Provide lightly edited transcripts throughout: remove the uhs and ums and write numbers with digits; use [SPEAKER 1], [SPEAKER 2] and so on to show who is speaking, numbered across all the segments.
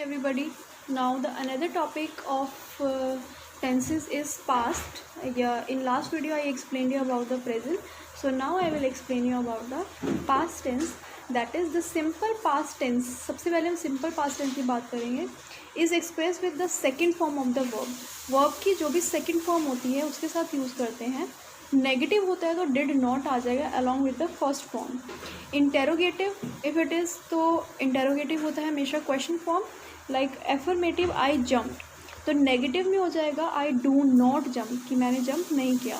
[SPEAKER 1] everybody. Now the another topic of tenses is past. Yeah, in last video I explained you about the present. So now I will explain you about the past tense. That is the simple past tense. सबसे पहले हम simple past tense की बात करेंगे. Is expressed with the second form of the verb. Verb की जो भी second form होती है उसके साथ use करते हैं. नेगेटिव होता है तो डिड नॉट आ जाएगा along with the first form. Interrogative if it is तो इंटेरोगेटिव होता है हमेशा क्वेश्चन फॉर्म. लाइक एफर्मेटिव आई जंप्ड तो नेगेटिव में हो जाएगा आई डू नॉट जंप कि मैंने जंप नहीं किया.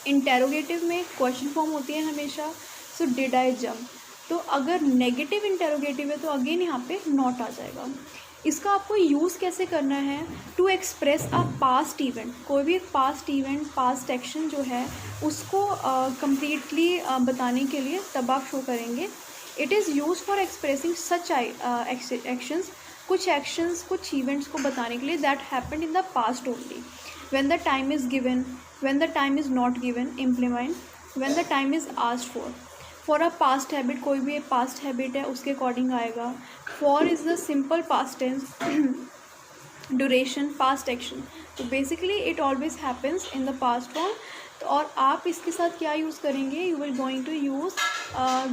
[SPEAKER 1] इंटेरोगेटिव में क्वेश्चन फॉर्म होती है हमेशा सो डिड आई जंप. तो अगर नेगेटिव इंटेरोगेटिव है तो अगेन यहाँ पे नॉट आ जाएगा. इसका आपको यूज़ कैसे करना है to express a past event. कोई भी एक पास्ट इवेंट पास्ट एक्शन जो है उसको कम्प्लीटली बताने के लिए तब आप शो करेंगे. It is use for expressing such actions. कुछ एक्शंस कुछ इवेंट्स को बताने के लिए that happened in the past only. When the time is given, when the time is not given implement, when the time is asked for. For a past habit कोई भी past habit है उसके according आएगा. For is the simple past tense. Duration past action. तो basically it always happens in the past form. तो और आप इसके साथ क्या यूज़ करेंगे you will going to use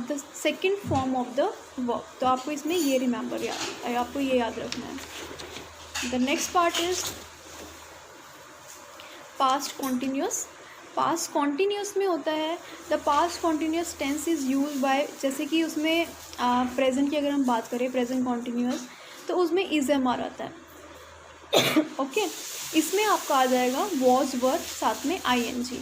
[SPEAKER 1] the second form of the verb. तो आपको इसमें ये रिमेंबर आपको ये याद रखना है. The next part is past continuous. Past continuous में होता है the past continuous tense is use by, जैसे कि उसमें प्रेजेंट की अगर हम बात करें प्रेजेंट कॉन्टीन्यूस तो उसमें इज एम आर आता है. ओके इसमें आपका आ जाएगा वॉज वर साथ में I N G.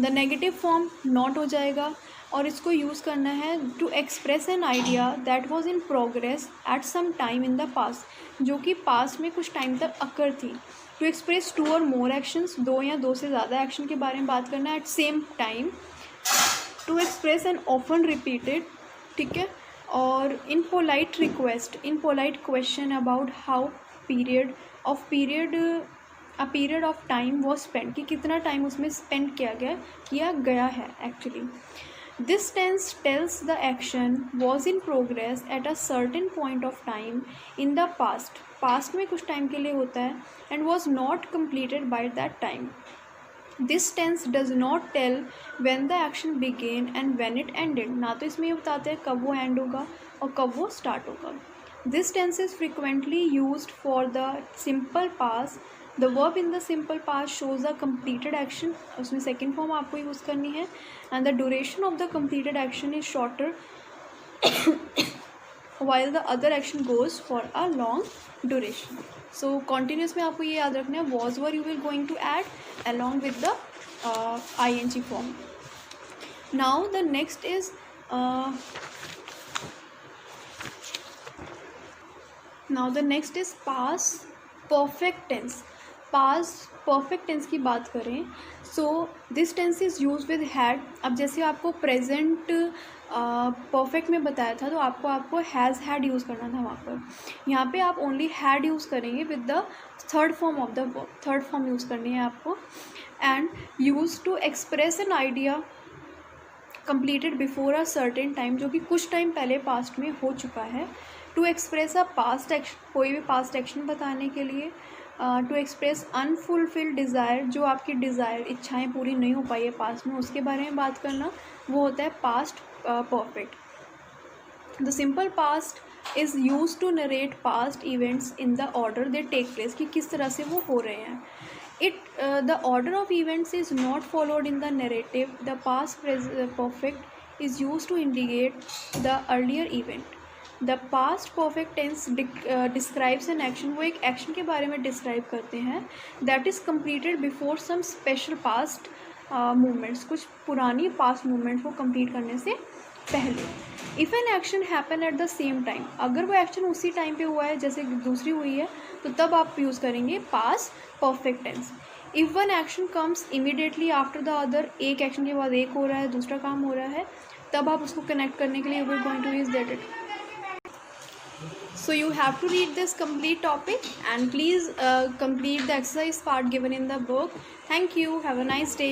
[SPEAKER 1] The negative form not हो जाएगा और इसको यूज़ करना है to express an idea that was in progress at some time in the past, जो कि पास्ट में कुछ टाइम तक अकर थी. टू एक्सप्रेस टू और मोर एक्शंस, दो या दो से ज़्यादा एक्शन के बारे में बात करना है at same time. To express an often repeated, ठीक है. और in polite request, in polite question about how period a period of time was spend, कि कितना टाइम उसमें स्पेंड किया गया है actually. This tense tells the action was in progress at a certain point of time in the past. Past में कुछ time के लिए होता है and was not completed by that time. This tense does not tell when the action began and when it ended. ना तो इसमें ये बताते हैं कब वो एंड होगा और कब वो स्टार्ट होगा. This tense is frequently used for the simple past. The verb in the simple past shows the completed action. उसमें सेकेंड फॉर्म आपको यूज़ करनी है. And the duration of the completed action is shorter while the other action goes for a long duration. So continuous में आपको ये याद रखना है was were you will going to add along with the ing form. Now the next is past perfect tense. Past perfect tense की बात करें so this tense is use with had. अब जैसे आपको प्रेजेंट परफेक्ट में बताया था तो आपको हैज़ हैड यूज़ करना था वहाँ पर. यहाँ पे आप ओनली हैड यूज़ करेंगे with the third form of the verb. Third form use करनी है आपको. And use to express an idea completed before a certain time, जो कि कुछ टाइम पहले पास्ट में हो चुका है. To express a past action, कोई भी पास्ट एक्शन बताने के लिए. टू एक्सप्रेस अनफुलफिल्ड डिज़ायर, जो आपकी डिज़ायर इच्छाएं पूरी नहीं हो पाई है पास्ट में उसके बारे में बात करना, वो होता है past perfect. The simple past is use to narrate past events in the order they take place, कि किस तरह से वो हो रहे हैं. The order of events is not followed in the narrative. The past perfect is use to indicate the earlier event. The past perfect tense describes an action, वो एक एक्शन के बारे में डिस्क्राइब करते हैं that is completed before some special past movements, कुछ पुरानी past movements को कंप्लीट करने से पहले. If an action happen at the same time, अगर वो एक्शन उसी टाइम पे हुआ है जैसे दूसरी हुई है तो तब आप यूज़ करेंगे past perfect tense. If one action comes immediately after the other, एक एक्शन के बाद एक हो रहा है दूसरा काम हो रहा है, तब आप उसको कनेक्ट करने के लिए you will going to use that it. So you have to read this complete topic and please complete the exercise part given in the book. Thank you. Have a nice day.